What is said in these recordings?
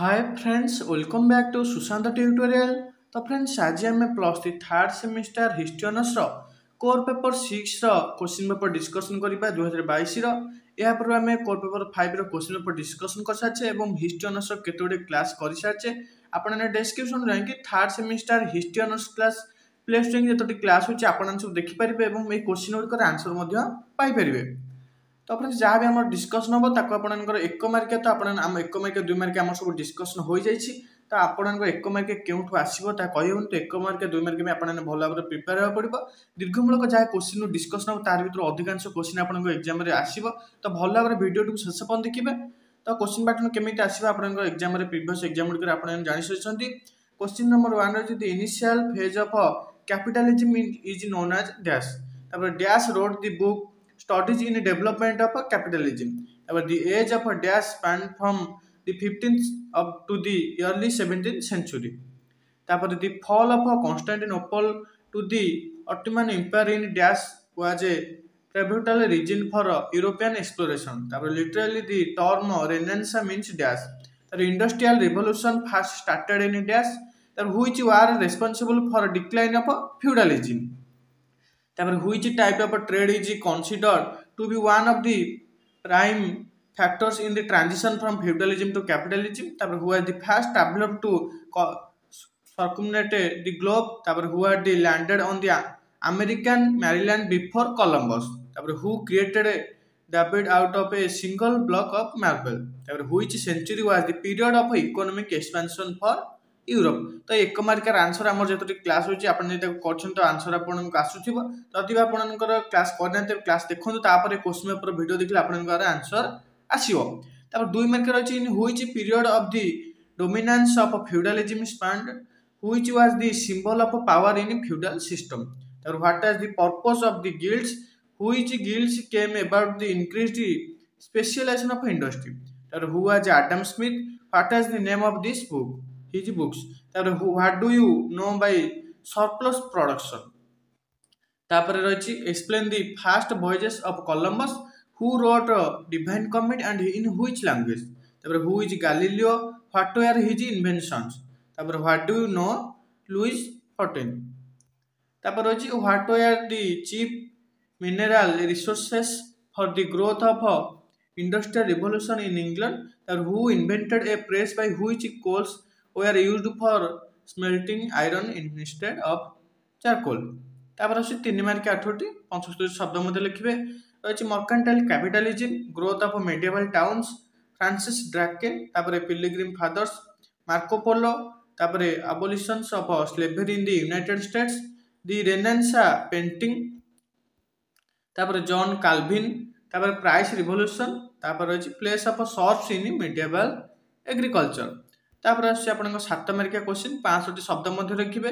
Hi friends, welcome back to Sushant tutorial. तो friends, आज आम plus three third semester history honours core paper 6 question paper discussion करबा 2022 या पर आम core paper 5 question paper discussion कर साचे एवं हिस्ट्री ऑनर्स केतोडे क्लास कर साचे। आपन डिस्क्रिप्शन रे कि third semester history honours class playlist रे जतोटी क्लास होची आपन सब देखि परिबे एवं ए क्वेश्चन गुडकर आंसर मध्य पाई परिबे। तो फ्रेंड्स, जहाँ भी आम डिस्कसन हम ताको आपनकर 1 मार्किया तो आपन आम 1 मार्किया 2 मार्किया आम सब डिस्कसन हो जाइछि। तो आपनकर 1 मार्किया केउठु आसीबो ता कहिबोन। तो 1 मार्किया 2 मार्किया में आपन भल भाबरे प्रिपेयर होबा पड़िबो। दीर्घमूलक जहाँ क्वेश्चन डिस्कसन हो तार भीतर अधिकांश क्वेश्चन आपन एग्जाम रे आसीबो। तो भल भाबरे वीडियो टू शेष पर्यंत देखिबे। तो क्वेश्चन पैटर्न केमिति आसीबो आपन एग्जाम रे प्रीवियस एग्जाम गुडकर आपन जानि सछंती। क्वेश्चन नंबर 1 रे the initial phase of capitalism is known as dash. तब dash read the book Studies in development of capitalism. About the age of a dash spanned from the 15th up to the early 17th century. Therefore, the fall of Constantinople to the Ottoman Empire in dash was a pivotal region for European exploration. Therefore, literally the term Renaissance means dash. The Industrial Revolution first started in dash, which were responsible for decline of feudalism. Which type of trade is considered to be one of the prime factors in the transition from feudalism to capitalism. Who was the first traveler to circumnavigate the globe. Who had landed on the American Maryland before Columbus. Who created a David out of a single block of marble. Which century was the period of economic expansion for Europe. तो 1 marker answer आम जो class होची आपन जे कर answer आपन आसुथिबो। जदि आपनकर class करना क्लास देखो तापर क्वेश्चन पेपर वीडियो देखले आपनकर आंसर आसीबो। तापर 2 मार्कर अछि in which period of the dominance of feudalism spanned, which was the symbol of power in feudal system. तापर what is the purpose of the guilds, which guilds came about the increased specialisation of industry. तापर who was Adam Smith, what is the name of this book, his books. What do you know by surplus production? तापर रही explain the first voyages of Columbus, who wrote Divine Comedy and in which language. तापर who is Galileo, what were his inventions. तापर what do you know Louis 14. तापर रही what were the chief mineral resources for the growth of industrial revolution in England. तापर who invented a press by which coals were used for smelting iron instead of charcoal. तापर अछि 3 mark 8टी 75 शब्द मध्ये लिखिबे। अछि mercantile capitalism, growth of medieval towns, Francis Drake, तापर pilgrim fathers, Marco Polo, तापर abolitions of slavery in the United States, the renaissance painting, तापर John Calvin, तापर प्राइस रिवोल्यूशन, तापर अछि place of serfs in medieval agriculture. तापर आछि आपन 7 मार्किया question 65 शब्द मध्ये रखिबे।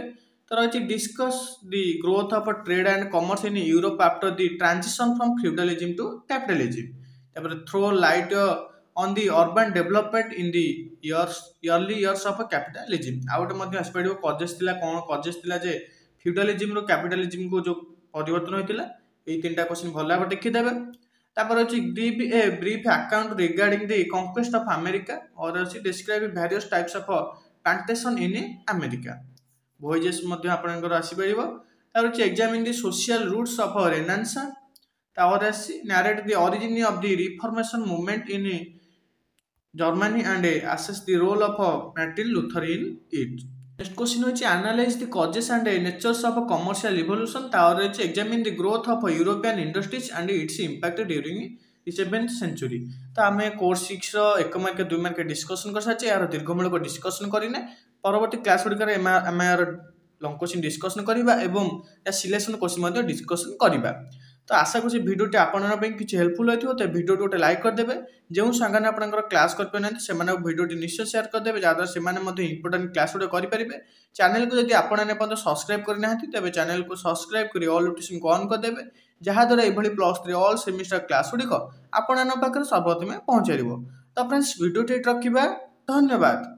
तो रही discuss the growth of trade and commerce in Europe after the transition from feudalism to capitalism. तापर throw light on the urban development in the early years of capitalism. Out मध्ये आसी पडिबो कजेस थिला कोन causes थिला जे feudalism रो capitalism को जो परिवर्तन होइतिला। एई तीनटा question भल भाबे देखि देबे। तापर अछि give a brief account regarding the conquest of America और अछि describe various types of plantation in America. Voyages मध्ये आपनकर आसी परिबो। तापर अछि examine the social roots of renaissance. तापर अछि narrate the origin of the reformation movement in Germany and assess the role of Martin Luther in it. Next question होछि analyse the causes and natures of commercial revolution. तापर अछि examine the growth of European industries and its impact during the 7th century. तो आमे course 6 रो 1 mark 2 mark discussion कर साचे। यार दीर्घमूलक discussion करिने परवर्ती क्लास गुडकर आमे यार लॉन्ग क्वेश्चन डिस्कशन करिबा एवं या सिलेक्शन क्वेश्चन मध्ये डिस्कशन करिबा। तो आशा करी वीडियोटी आपनन पे किछ हेल्पफुल होइथिबो। तो वीडियो गोटे लाइक कर देबे। जेउ संगाने आपनकर क्लास कर पेनांती सेमाने वीडियोटी निश्चय शेयर कर देबे, जादा सेमाने मध्ये इंपोर्टेंट क्लास गुडे करि परिबे। चैनल को जदि आपनने पन्त सब्सक्राइब करि नाहंती तबे चैनल को सब्सक्राइब करी ऑल नोटिफिकेशन को ऑन कर देबे, जहा द्वारा एभली प्लस 3 ऑल सेमिस्टर क्लास गुडिको आपनन पाखरे सर्वप्रथमे पहुंचैरिबो। तो फ्रेंड्स, वीडियोटी रखिबा। धन्यवाद।